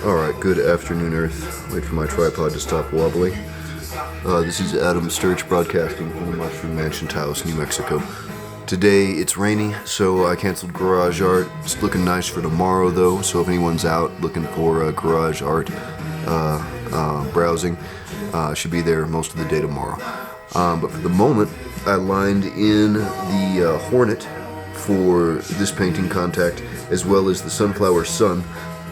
Alright, good afternoon, Earth. Wait for my tripod to stop wobbling. This is Adam Sturch broadcasting from the Mushroom Mansion Taos, New Mexico. Today it's rainy, so I canceled garage art. It's looking nice for tomorrow, though, so if anyone's out looking for garage art browsing, should be there most of the day tomorrow. But for the moment, I lined in the Hornet for this painting contact, as well as the Sunflower Sun.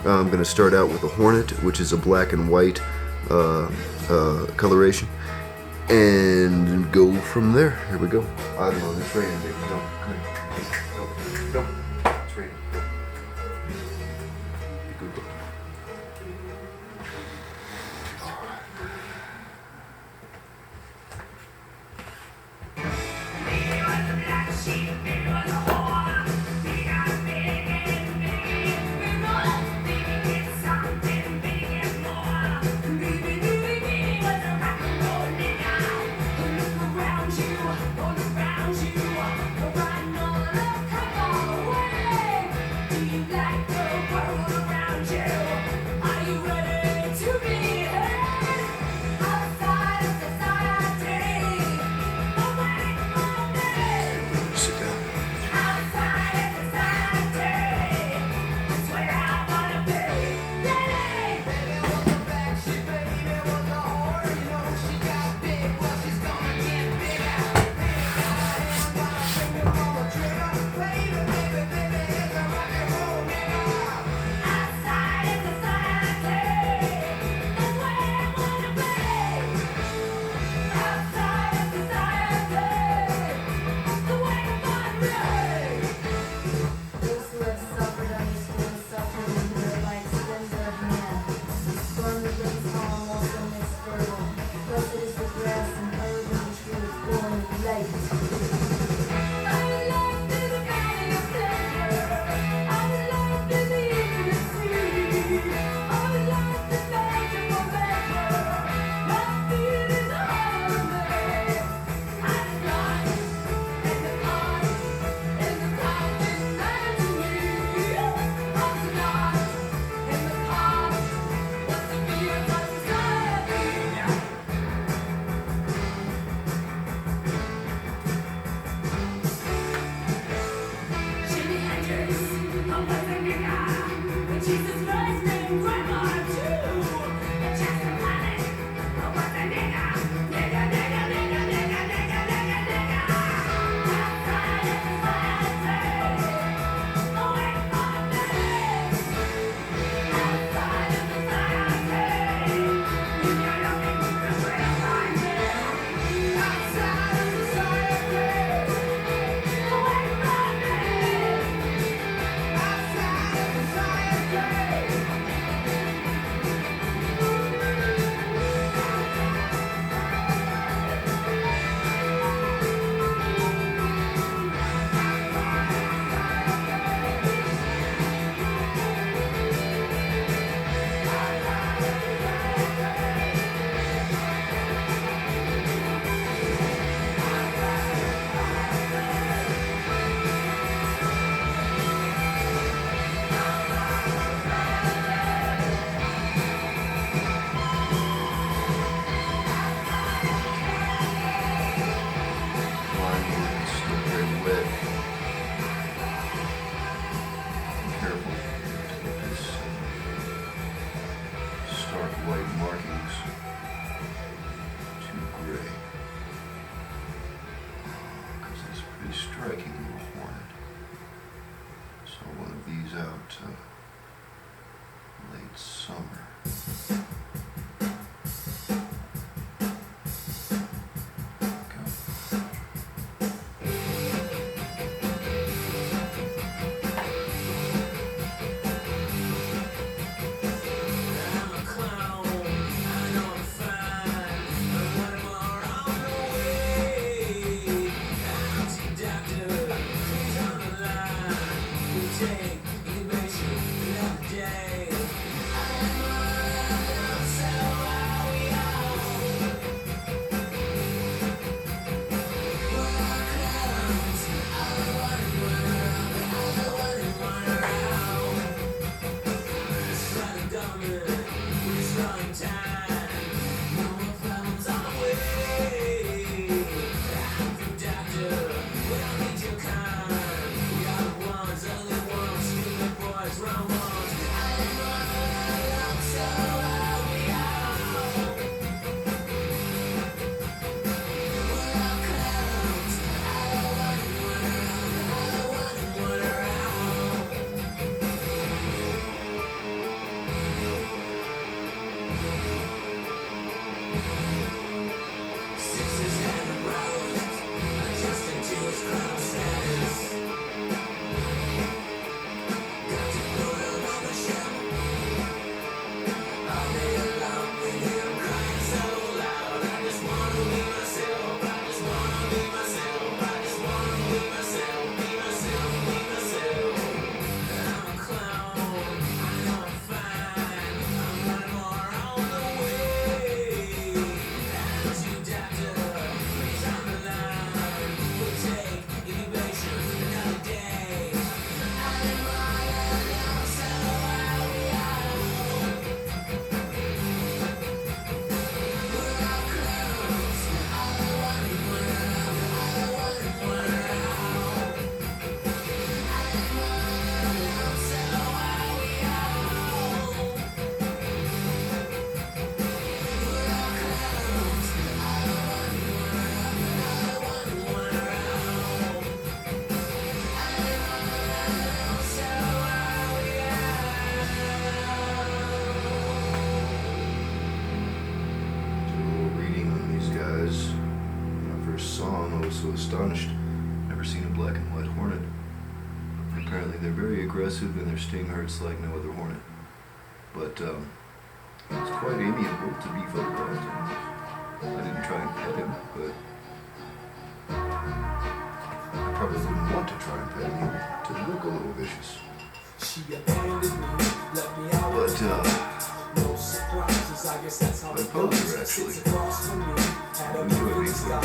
I'm going to start out with the Hornet, which is a black and white coloration, and go from there. Here we go. I don't know, it's raining, baby. No, it's raining. Go. White markings to gray, because it's pretty striking little Hornet. So I want these out late summer. Take, you mention, another day. So astonished. Never seen a black and white hornet. Apparently they're very aggressive and their sting hurts like no other hornet. But it's quite amiable to be photographed. I didn't try and pet him, but I probably wouldn't want to try and pet him to look a little vicious. No surprises, I guess that's how it goes. Actually, sits across from me, at a view of the sky.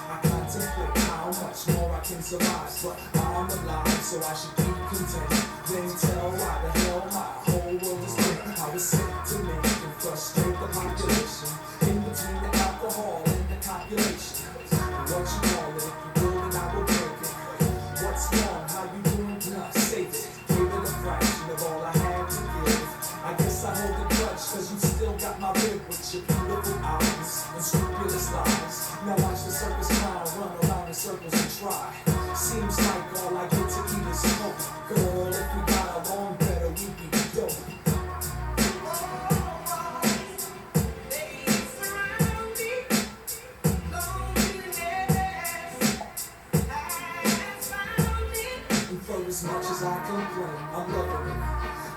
I contemplate how much more I can survive, but I'm alive, so I should keep content. Then tell why the hell my whole world is lit. I was sent to make and frustrate the population. In between the alcohol and the copulation. What you call it, if you build it, I will break it. What's wrong, how you doing? Nah, save it. Give it a fraction of all I had to give. I guess I hold a grudge, cause you still got my rib with your beautiful eyes and scrupulous lies. Now watch the circus clown run around in circles and try. Seems like all I get to eat is smoke. Girl, if we got along better, we'd be dope. As much as I complain, I'm loving it.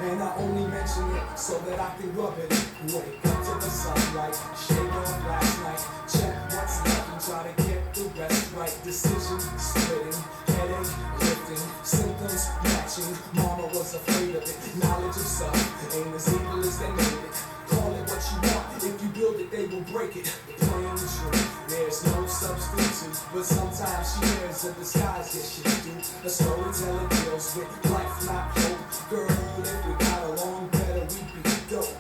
And I only mention it so that I can rub it. Wake up to the sunlight, shake off last night. Check what's left and try to get the rest right. Decision splitting, headache lifting, symptoms matching. Mama was afraid of it. Knowledge of self ain't as evil as they made it. Call it what you want. If you build it, they will break it. Plain true, there's no substitute. But sometimes she wears a disguise, yes she do. A storyteller deals with life, not hope. Girl, if we got along better, we'd be dope.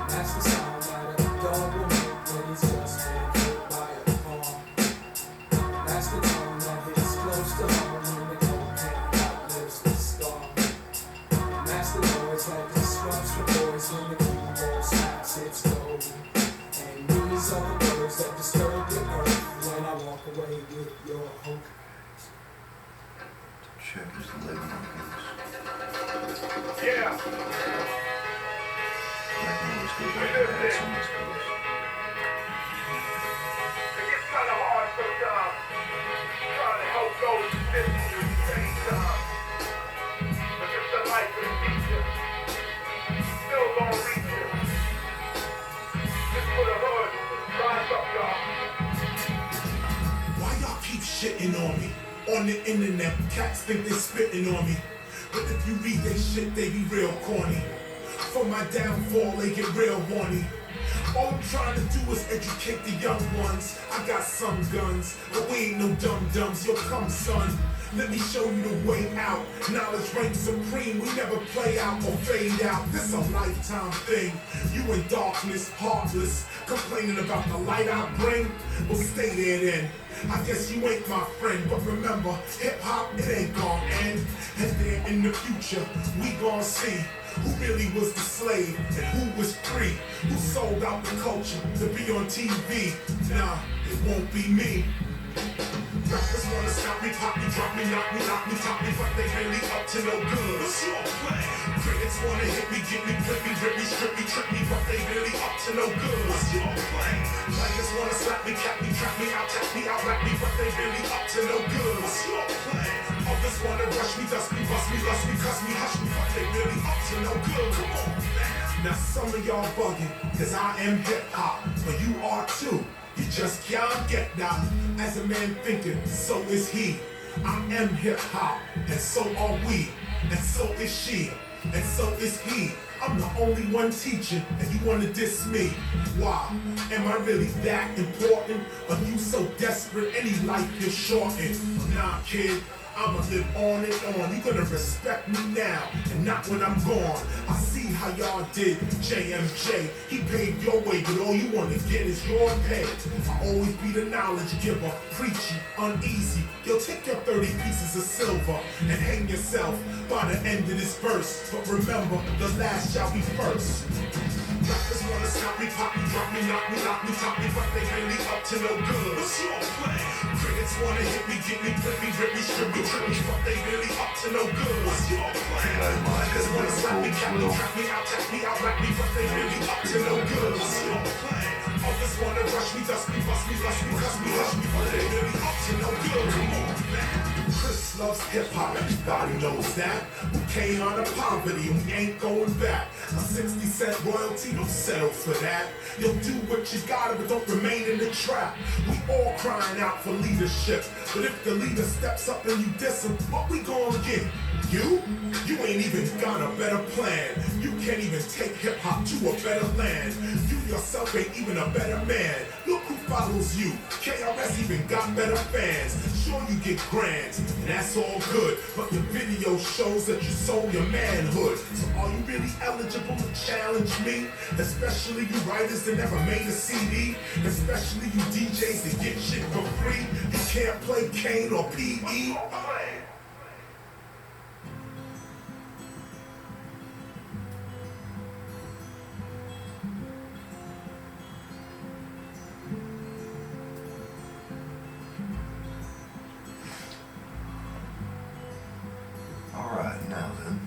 That's the sound that a dog will make when he's just been hit by a car. That's the tone that hits close to home when the cocaine outlives the scar. That's the noise that disrupts the boys when the cue ball snaps its gold. And these are the words that disturb the earth when I walk away with your hope. Check his leg markings. Yeah. I can always go back to that on this coast. It gets kind of hard sometimes trying to help those who miss you at the same time. But it's the life of the teacher. Still gonna reach you. Just for the hood. Rise up, y'all. Why y'all keep shitting on me? On the internet, cats think they spitting on me. But if you read they shit, they be real corny. For my downfall, they get real horny. All I'm trying to do is educate the young ones. I got some guns, but we ain't no dum-dums. Yo, come son, Let me show you the way out. Knowledge reigns supreme. We never play out or fade out. This a lifetime thing. You in darkness, heartless, complaining about the light I bring. Well, stay there then. I guess you ain't my friend, but remember, hip-hop, it ain't gon' end. And then in the future, we gon' see who really was the slave and who was free, who sold out the culture to be on TV. Nah, it won't be me. Rappers wanna stop me, pop me, drop me, knock me, top me, but they really up to no good. What's your plan? Critics wanna hit me, get me, flip me, rip me, strip me, trip me, but they really up to no good. What's your plan? Players wanna slap me, cap me, trap me, out, tap me, out, rap me, but they really up to no good. What's your plan? Others wanna rush me, dust me, bust me, lust me, cuss me, hush me, but they really up to no good. Come on, man. Now some of y'all bugging, cause I am hip-hop, but you are too. You just can't get down. As a man thinking, so is he. I am hip-hop, and so are we. And so is she, and so is he. I'm the only one teaching, and you wanna diss me. Why? Am I really that important? Are you so desperate, any life you're shortened? Nah, kid. I'ma live on and on. You gonna respect me now and not when I'm gone. I see how y'all did JMJ. He paved your way, but all you wanna get is your pay. I always be the knowledge giver, preachy, uneasy. Yo, take your 30 pieces of silver and hang yourself by the end of this verse. But remember, the last shall be first. Rappers wanna stop me, pop me, drop me, knock me, top me, but they really up to no good. What's your plan? Critics wanna hit me, get me, flip me, rip me, strip me, trip me, but they really up to no good. What's your plan? Rappers wanna slap me, cap me, trap me, out, tap me, out, rap me, but they really up to no good. What's your plan? Others wanna rush me, dust me, bust me, lust me, cuss me, hush me, but they really up to no good. Come on, man. Chris loves hip-hop, everybody knows that. We came out of poverty and we ain't going back. A 60-cent royalty, don't settle for that. You'll do what you gotta, but don't remain in the trap. We all crying out for leadership, but if the leader steps up and you diss him, what we gonna get? You? You ain't even got a better plan. You can't even take hip-hop to a better land. You yourself ain't even a better man. Look who follows you. KRS even got better fans. Sure you get grants, and that's all good, but your video shows that you sold your manhood. So are you really eligible to challenge me? Especially you writers that never made a CD. Especially you DJs that get shit for free. You can't play Kane or PE. Alright, now then.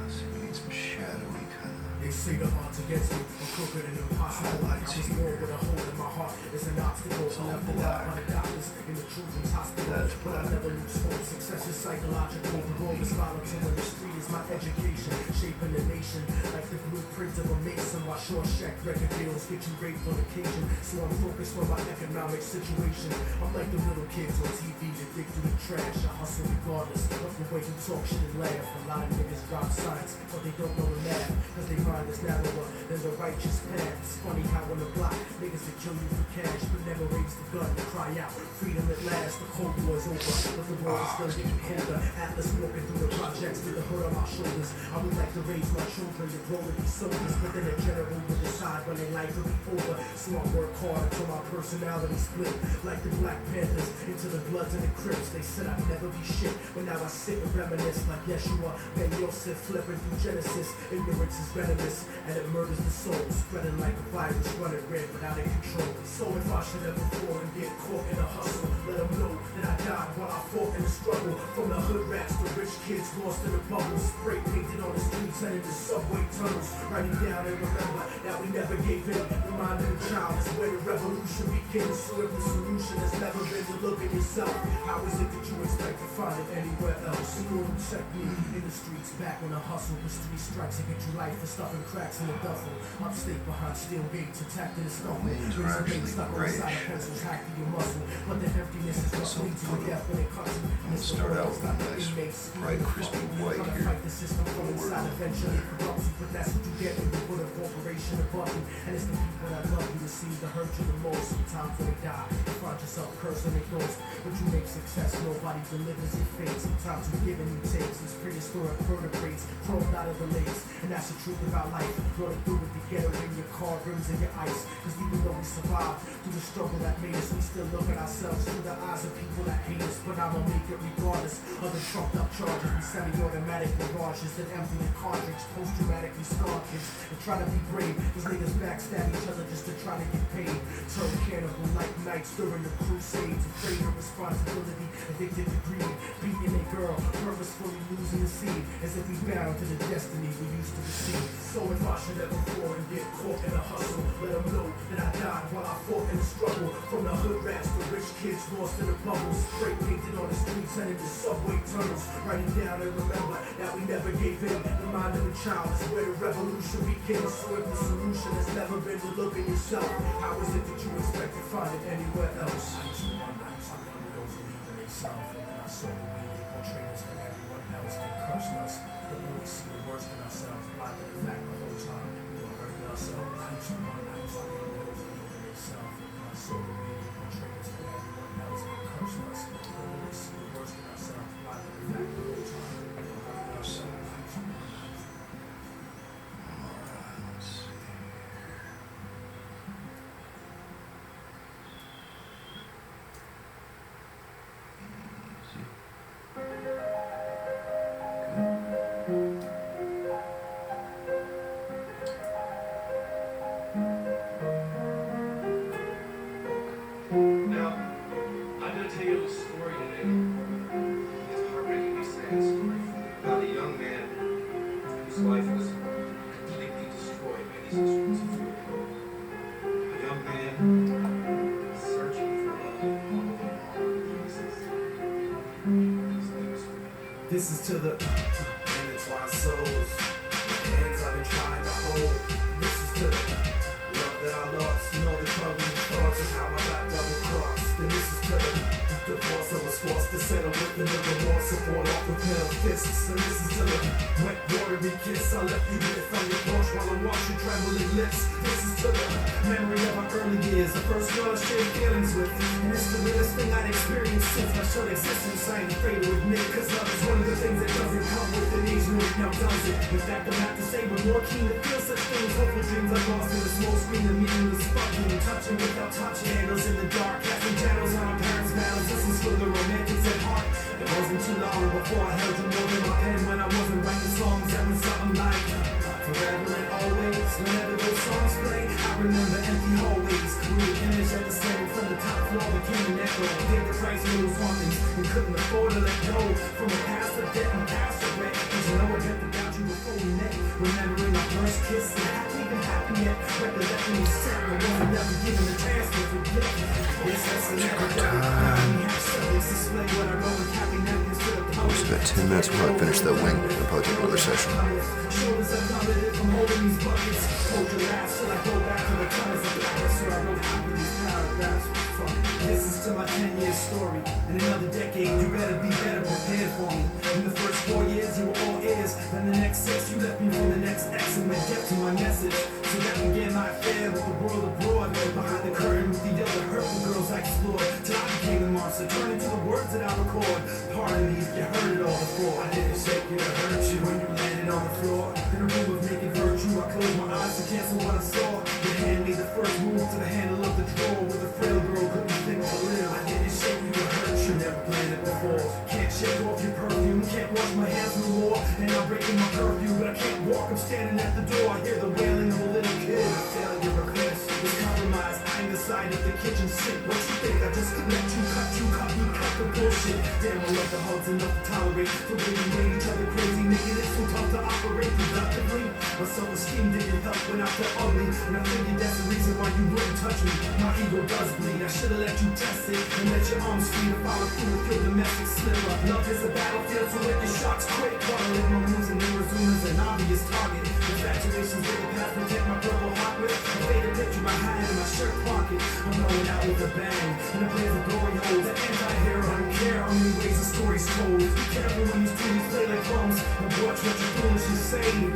So we need some shadowy kind of. They say the odds against me are crooked and impossible. I was born with a hole in my heart. It's an obstacle. I left alive by the doctors in the children's hospital. But I never lose hope. Success is psychological. The goal is volatile when the street is my education. Shaping the nation like the blueprint of a mason. While short check record deals get you raped on occasion. So I'm focused on my economic situation. I'm like the little kids on TV that dig through the trash. I hustle regardless of the way you talk shit and laugh. A lot of niggas drop signs, but they don't know the math. Cause they mind is narrower than the righteous path. It's funny how on the block, niggas that kill you for cash, but never raise the gun to cry out. Freedom at last, the Cold War is over, but the world is still getting colder. Atlas walking through the projects with the hood on my shoulders. I would like to raise my children to grow to be soldiers, but then a general will decide when their life will be over. So I work hard until my personality split, like the Black Panthers into the Bloods and the Crips. They said I'd never be shit, but now I sit and reminisce like Yeshua, Ben Yosef, flipping through Genesis. Ignorance is venomous, and it murders the soul, spreading like a virus, running red without any control. So if I should ever fall and get caught in a hustle, let them know that I died while I fought in the struggle. From the hood rats to rich kids lost in the bubbles, spray painted on the streets and in the subway tunnels. Writing down and remember that we never gave in. Reminding the child is where the revolution begins. So if the solution has never been to look at yourself, how is it that you expect to find it anywhere else? You won't check me in the streets, back on the hustle. With 3 strikes to get you life for stuffing cracks in the duffel. Upstate behind steel gates, attacked in the stomach. Wings are actually stuck on the grayish. side of pencils, hacked in your muscle. But the emptiness is what leads to the death when it comes to Start out with a nice bright crispy white here. Fight the system from work. Eventually corrupts you, but that's what you get when you put a corporation above you. And it's the people that love you that seem to hurt you the most. Sometimes when they die, you find yourself cursing their ghosts. But you make success, nobody delivers your fate. Sometimes you give and you take. These prehistoric vertebrates crawled out of the lakes. And that's the truth about life. Rolling through it together in your car rims and your ice. Cause even though we survived through the struggle that made us, we still look at ourselves through the eyes of people that hate us. But I'ma make it regardless of the trumped up charges and semi-automatic garages that empty the cartridge. Post-traumatically scarred kids and try to be brave. These niggas backstab each other just to try to get paid. Turn cannibal like nights during the crusades. Afraid of responsibility, addicted to greed. Beating a girl, purposefully losing the seed. As if we bound to the destiny we used to receive. So if I should ever fall and get caught in a hustle, let them know that I died while I fought in the struggle. From the hood rats to rich kids lost in the bubbles. Spray painted on the streets and in the subway tunnels. Writing down and remember that we never gave in. The mind of a child is where the revolution begins. So if the solution has never been to look at yourself, how is it that you expect to find it anywhere else? I used to wonder how some of those believe in themselves, and then I saw the way they portray us and everyone else that cursed us. But when we see the worst in ourselves, blind to the fact the whole time we were hurting ourselves. I used to wonder how some of those believe in themselves, and then I saw the way they portray us and everyone else that cursed us. But when we see the worst in ourselves, blind to the fact the whole time we were hurting ourselves. Now, I'm going to tell you a little story today. It's a heartbreakingly sad story about a young man whose life was completely destroyed by these instruments of fuel. A young man searching for love in all of the wrong places. These things for me. This is to the intertwined souls, hands I've been trying to hold. This is to the love that I lost, you know the troubling thoughts and how I got double crossed. And this is to the divorce I was forced to settle with, and the remorse of all off with hell fists. And this is to the wet watery kiss I left you with on your porch while I wash your trembling lips. This is to the memory of our early years, the first girl I shared feelings with. And it's the realest thing I'd experienced since my short existence. I ain't afraid to admit, cause love is one of the things that doesn't come with an age limit, now does it? In fact, I'm not to say, but more keen to feel such things. Hopeful dreams I lost in the smoke screen and meaningless fucking. Touching without touching, handles in the dark, casting shadows on our parents' mouths. This is for the romantics at heart. It wasn't too long before I held you more than my pen when I wasn't writing songs that was something like forever and always. Whenever those songs play, I remember empty hallways. Real image of the same from the top floor became an echo. Paid the price for those hauntings and couldn't afford to let go from a past of debt and past regret. Cause you know I dreamt about you before we met. Remembering our first kiss and happy even happy yet. Recollecting you said I wasn't never given a chance to forget. Yes, that's the never done. We have subjects display what I wrote with happy napkins to the post. Just about 10 minutes before I finish that wing. I'll probably take another session. Shoulders are plummeted from holding these buckets. Hold your last till I go back to the colors of blackness. So I wrote half of these paragraphs. This is to my 10-year story. In another decade, you better be better prepared for me. In the first 4 years, you were all ears. Then the next 6, you left me for the next X and went deaf to my message. So that began my affair with the world abroad. Behind the curtain with the other hurtful girls I explored. Till I became the monster, turning into the words that I record. Pardon me if you heard it all before. I didn't shake you to hurt you when you landed on the floor. In a room of naked virtue, I closed my eyes to cancel what I saw. Your hand made the first move to the handle of the drawer where the frail girl couldn't think to live. I didn't shake you to hurt you, never planned it before. Can't shake off your perfume, can't wash my hands no more. And I'm breaking my curfew, but I can't walk, I'm standing at the door. I hear the wailing of a little kid. A failure request is compromised. I'm the side of the kitchen sink. What you think? I just let you cut me, cut the bullshit. Damn, I love the hugs enough to tolerate. For when we made each other crazy, making it so tough to operate productively. My self-esteem didn't help when I felt ugly. And I figured that's the reason why you wouldn't touch me. My ego does bleed, I should've let you test it. And let your arms free to follow through and feel domestic slipper. Love is a battlefield, so let your shots quick. Wanna live my moves and then resume as an obvious target. Infatuations with the past protect my purple heart with. A faded picture, my hand in my shirt pocket. I'm going out with a bang, and I play the glory hole. The anti-hero, I don't care how many ways the story's told. Be careful when these trees play like clones. And watch what your foolishness insane.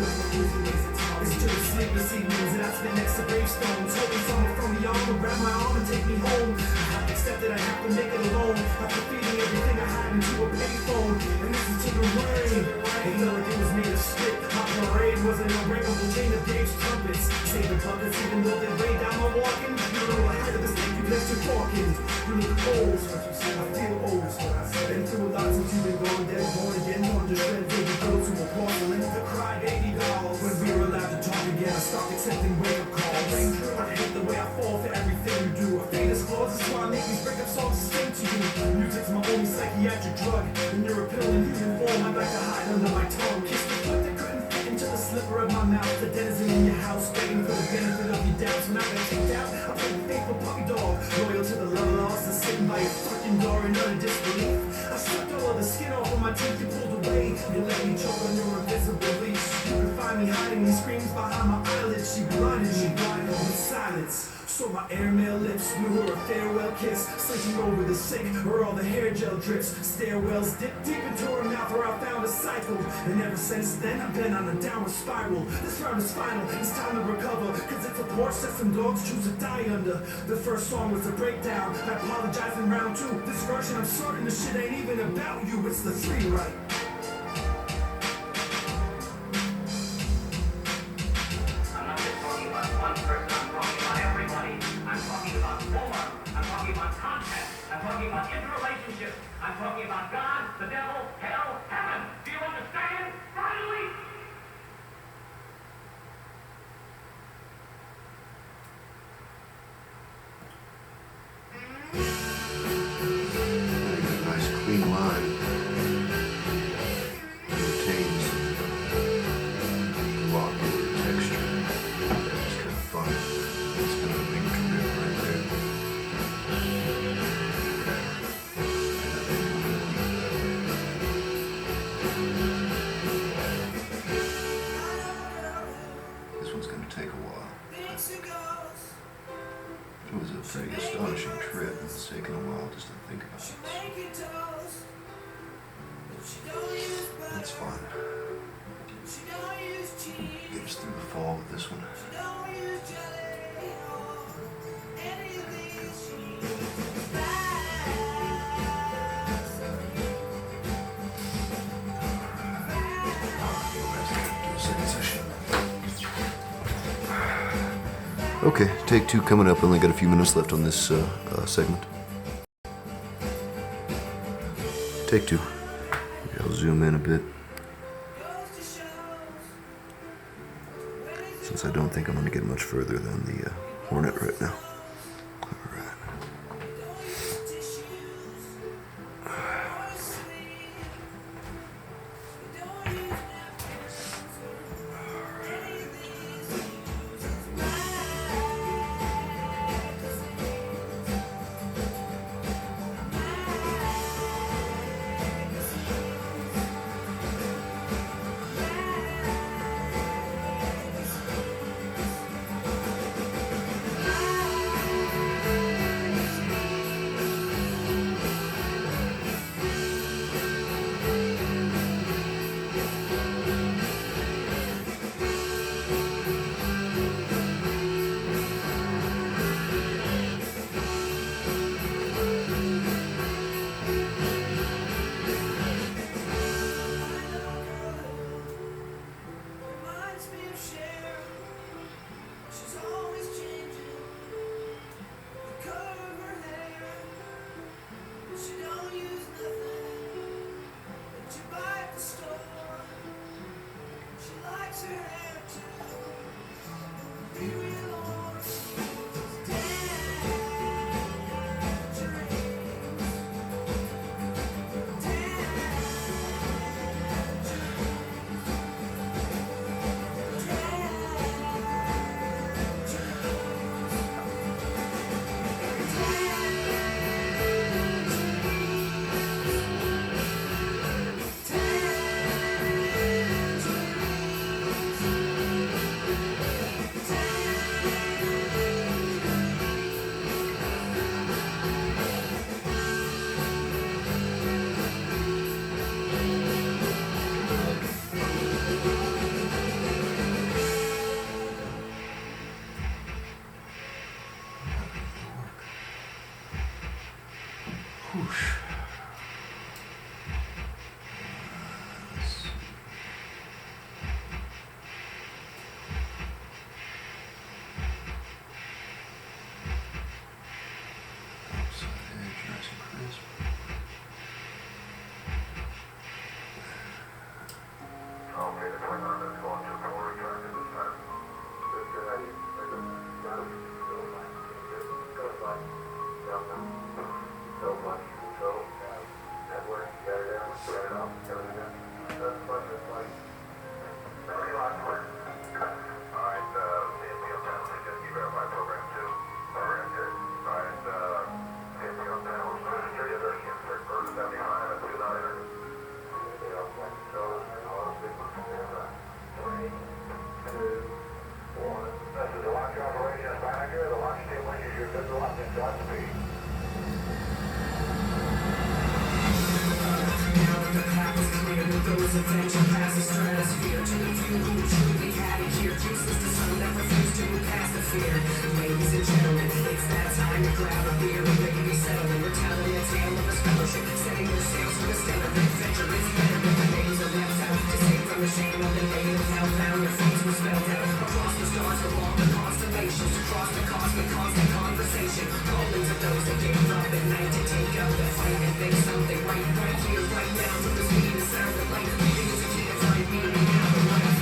It's to the sleepless evenings that I spend next to gravestones, hoping someone from the arm will grab my arm and take me home. I have accepted I have to make it alone, after feeding everything I had into a payphone. And listen to the rain, it felt like it was made of spit. My parade wasn't a breakable chain of Dave's trumpets. Save the buckets even though they way down my walking. You know I had the mistake you left your talking. You look old, I feel old. Been through a lot since you've been gone, dead, born again. Born to shred, baby, go to a porcelain. The cry baby dolls. When we were allowed to talk again, I stopped accepting wake-up calls. I hate the way I fall for everything you do. A famous clause is why I make these breakup songs to sing to you. Music's my only psychiatric drug, and you're a pill in human form. I'd like to hide under my tongue. Kiss the foot that couldn't fit into the slipper of my mouth. The denizen in your house, begging for the benefit of your doubts. When I got kicked out, I played the faithful puppy dog, loyal to the love lost and sitting by your fucking door in utter disbelief. I sucked all of the skin off of my teeth, you pulled away. You let me choke on your invisible leash. You can find me hiding these screams behind my eyelids. She blinded me, blinded with silence. So my airmail lips blew her a farewell kiss, slinking over the sink where all the hair gel drips. Stairwells dip deep into her mouth where I found a cycle. And ever since then I've been on a downward spiral. This round is final, it's time to recover, cause it's a porch that some dogs choose to die under. The first song was a breakdown, I apologize in round two. This version I'm certain the shit ain't even about you, it's the three right. I'm not just talking about one person, I'm talking about everybody. I'm talking about form, I'm talking about content, I'm talking about interrelationships, I'm talking about God, the devil, hell, heaven. Do you understand? Finally! Nice clean line. Retains rock texture. That's kind of fun. It's kind of a big trip right there. This one's going to take a while. It was a pretty astonishing trip, and it's taken a while just to think about it. That's fine. Get us through the fall with this one. Okay, take two coming up. Only got a few minutes left on this segment. Take two. Okay, I'll zoom in a bit. Since I don't think I'm going to get much further than the Hornet right now. Alright. Okay, the 29 is going to full return to this time. Good, good idea. Very good. Got it. Still fine. Good. Still fine. Down now. So much. So, network. Got it down. Got it up. Everything down. That's fine. That's fine. Very last word. Alright, CMP on panel. Just E-Verify program 2. Program 2. Alright, CMP on panel. Security alert. Insert first 75 at 2 9. So, all signals stand by. 3, 2, 1. This is the launch operations manager. The launch team wishes you good luck and Godspeed. Now that the path is clear, with those adventure past the stratosphere. To the few who truly had it here, useless to some that refuse to move past the fear. Ladies and gentlemen, it's that time to grab a beer and maybe settle. We're telling a tale of a fellowship, setting the sails for the stellar adventure. It's better if the names are left out to save from the shame of the native hellbound. Your face was spelled out across the stars, along the constellations, across the cosmic, constant conversation. Calling to those that gave up at night to take up the fight and make something right here, right now. With the speed and sound of light, things you can't find meaning out of life.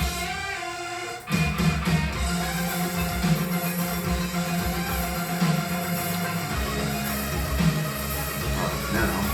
Now,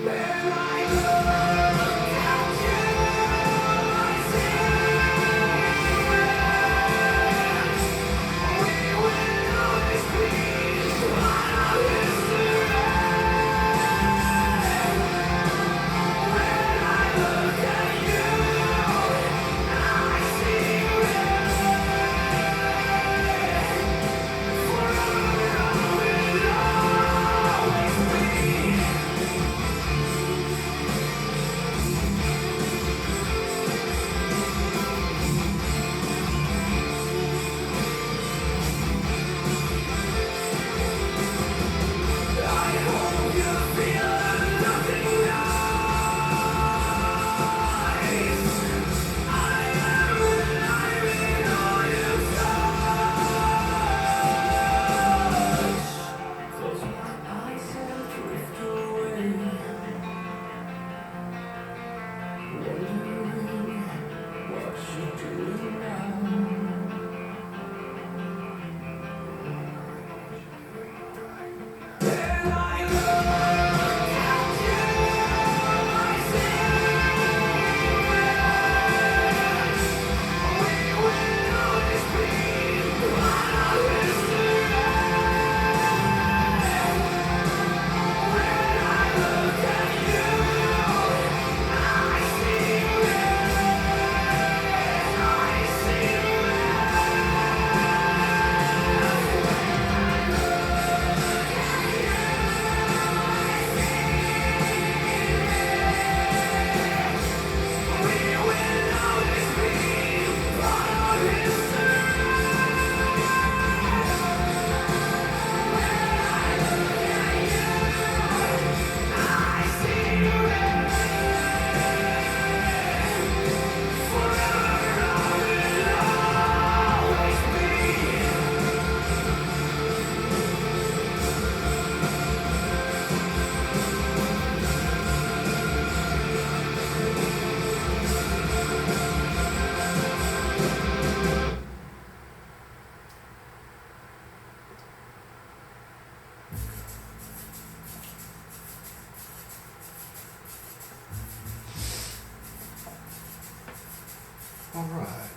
Where I Alright.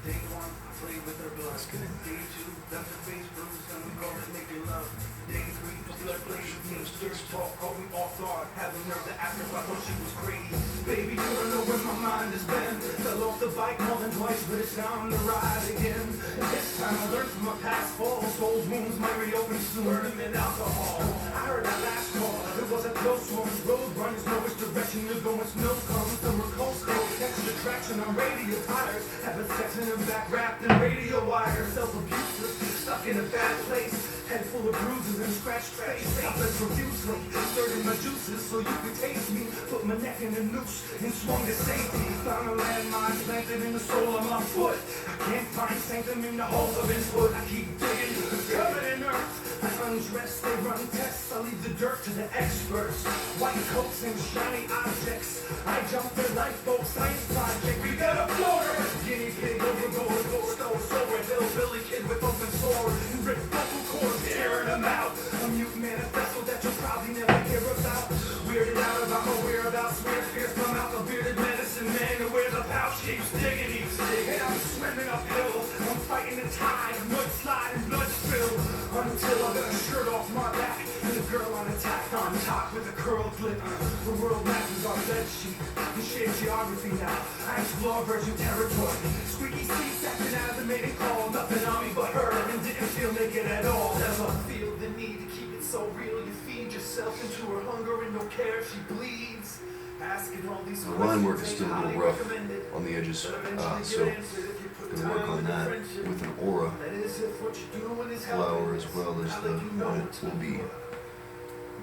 Day one, I played with her blood. Let's get in. Day two, left her face bruised and we called it making love. Day three, the blood played with me. Sturch talk caught me off guard. Had the nerve to ask her if I thought she was crazy. Baby, you don't know where my mind has been. Fell off the bike more than twice, but it's time to ride again. And this time I learned from my past falls. Old wounds might reopen soon. Burn them in alcohol. I heard that last call. It was a close one. Road runners know which direction you're going. Snow comes. Summer coastal. Extra traction on radio tires. Having sex in the back wrapped in radio wire. Self-abusive. Stuck in a bad place. Head full of bruises and scratched face. I fed profusely. Stirred in my juices so you could taste me. Put my neck in a noose and swung to safety. Found a landmine planted in the sole of my foot. I can't find sanctum in the holes of his foot. I keep digging, covered in earth. I undress, they run tests. I leave the dirt to the experts. White coats and shiny objects. I jump their lifeboat science project. We got a floater. Guinea pig overboard. Stone sober hillbilly kid with open sword. Ripped vocal cords, tearing them out. A mute manifesto that you'll probably never hear about. Weirded out about my whereabouts. Weird fears come out. A bearded medicine man who wears a pouch keeps digging each dig. And I'm swimming uphill. I'm fighting the tide. Mud slide and blood spill. Until I got a shirt off my back. And a girl on attack on top with a curled lip. The world map is our bed sheet. We share geography now. I explore virgin territory. Squeaky seats acting as a mating call. Nothing on me but her. And didn't feel naked at all. Never feel the need to keep it so real. You feed yourself into her hunger and no care if she bleeds. Asking all these The line work is questions still a ain't little highly rough recommended. on the edges, But eventually so get answered if you put gonna time work on into that friendship. with an aura That is if what you're doing is flower helping. as well as I'll the let you know one what will be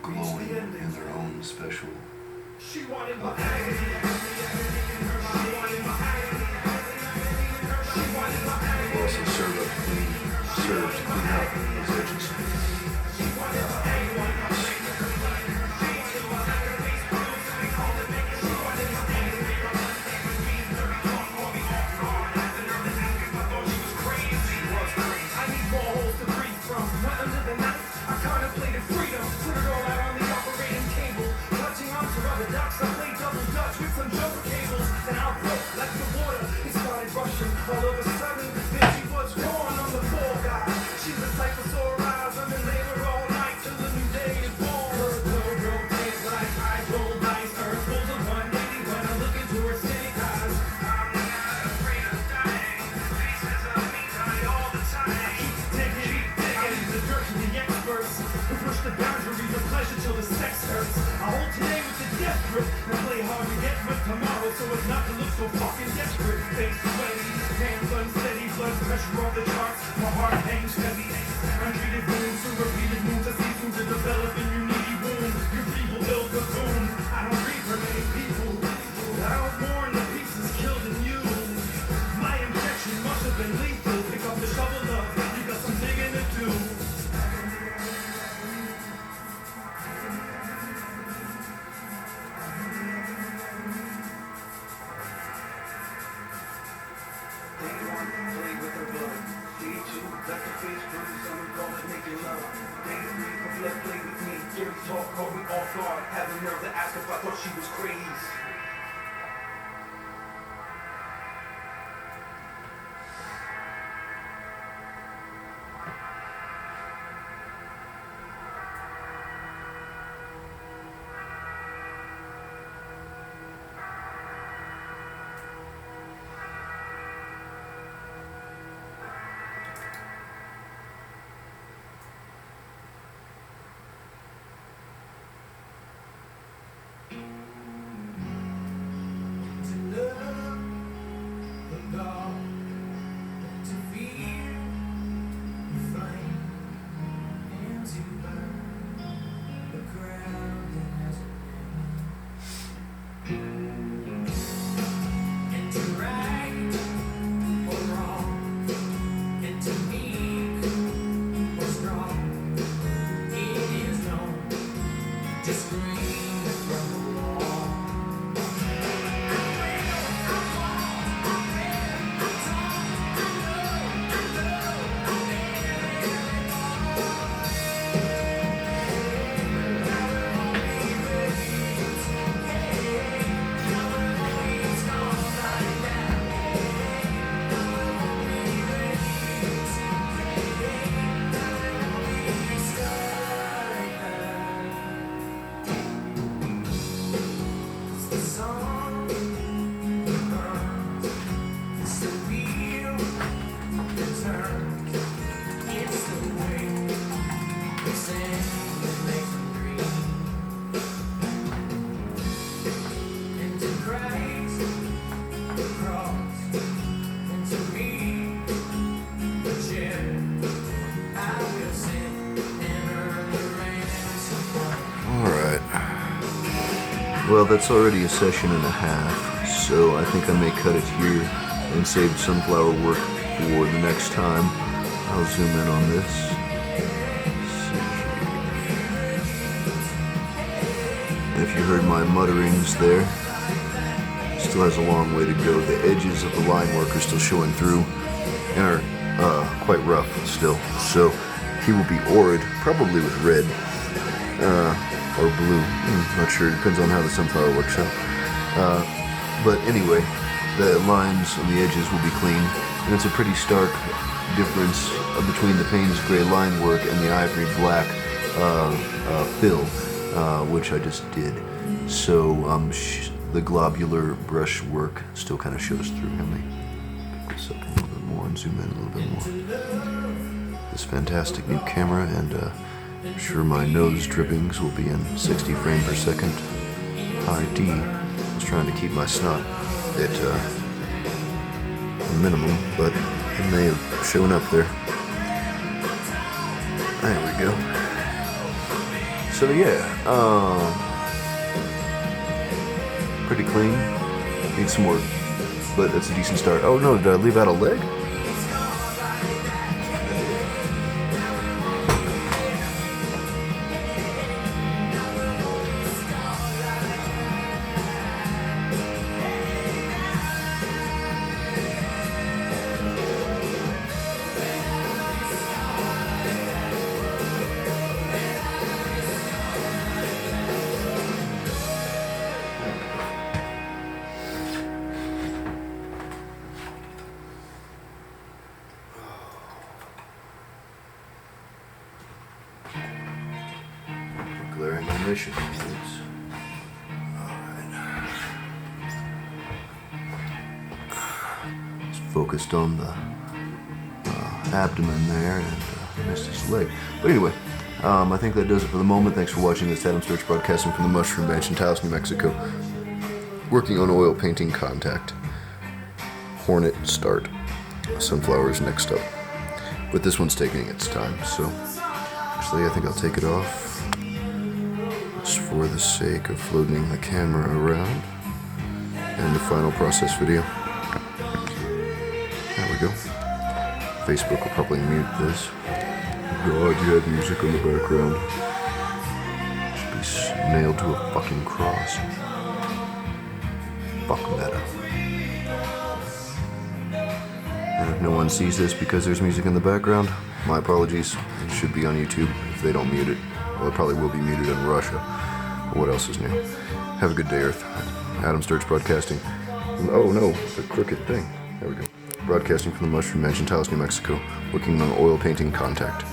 glowing in their own special. She wanted my agony. She wanted my agony. She wanted my agony. We'll also serve to clean out those edges. She wanted my agony. I need more holes to breathe from. Went under the knife. I contemplated freedom. Put it all out on the operating table. Clutching onto rubber ducks. I played double dutch with some jumper cables. And I broke like the water. It started rushing. All of a sudden, there she was gone on the fall guy. She was like a sore eyes. I'm in labor all night till the new day is born. Her glow rotates like eyes roll dice. Earth pulls a 180 when I look into her snake eyes. I'm not afraid of dying. Pieces of me die all the time. Keep digging. I leave the dirt to the experts who push the boundaries of pleasure till the sex hurts. I hold today with the death grip and play hard to get with tomorrow so as not to look so fucking desperate. Face sweaty, hands unsteady, blood pressure off the charts. My heart hangs heavy. Untreated wounds through repeated moves. I see through to develop in your needy womb. Your feeble ill cocoon. I don't grieve for many people. I don't mourn the pieces killed in you. My injection must have been lethal. Pick up the shovel up. You got some digging to do. Day one, played with her blood. Day two, left her face bruised and we called it making love. Day three, her blood played with me. Dirty talk caught me off guard. Had the nerve to ask if I thought she was crazy. Well, that's already a session and a half, so I think I may cut it here and save sunflower work for the next time. I'll zoom in on this. If you heard my mutterings there, still has a long way to go. The edges of the line work are still showing through and are quite rough still. So he will be ored, probably with red or blue. Not sure, depends on how the sunflower works out. But anyway, the lines on the edges will be clean, and it's a pretty stark difference between the Payne's gray line work and the ivory black fill, which I just did. So the globular brush work still kind of shows through. Let me pick this up a little bit more and zoom in a little bit more. This fantastic new camera, and I'm sure my nose drippings will be in 60 frames per second. High D. I was trying to keep my snot at a minimum, but it may have shown up there. There we go. So yeah, pretty clean. Needs some work, but it's a decent start. Oh no, did I leave out a leg? Glaring omission. Alright. Just focused on the abdomen there and missed his leg. But anyway, I think that does it for the moment. Thanks for watching this Adam Sturch broadcasting from the Mushroom Ranch in Taos, New Mexico. Working on oil painting contact. Hornet start. Sunflowers next up. But this one's taking its time, so actually I think I'll take it off. Just for the sake of floating the camera around and the final process video. There we go. Facebook will probably mute this. God, you had music on the background. Should be nailed to a fucking cross. Fuck meta. And if no one sees this because there's music in the background, my apologies. It should be on YouTube if they don't mute it. Well, it probably will be muted in Russia. But what else is new? Have a good day, Earth. Adam Sturch broadcasting. Oh no, the crooked thing. There we go. Broadcasting from the Mushroom Ranch in Taos, New Mexico. Working on oil painting contact.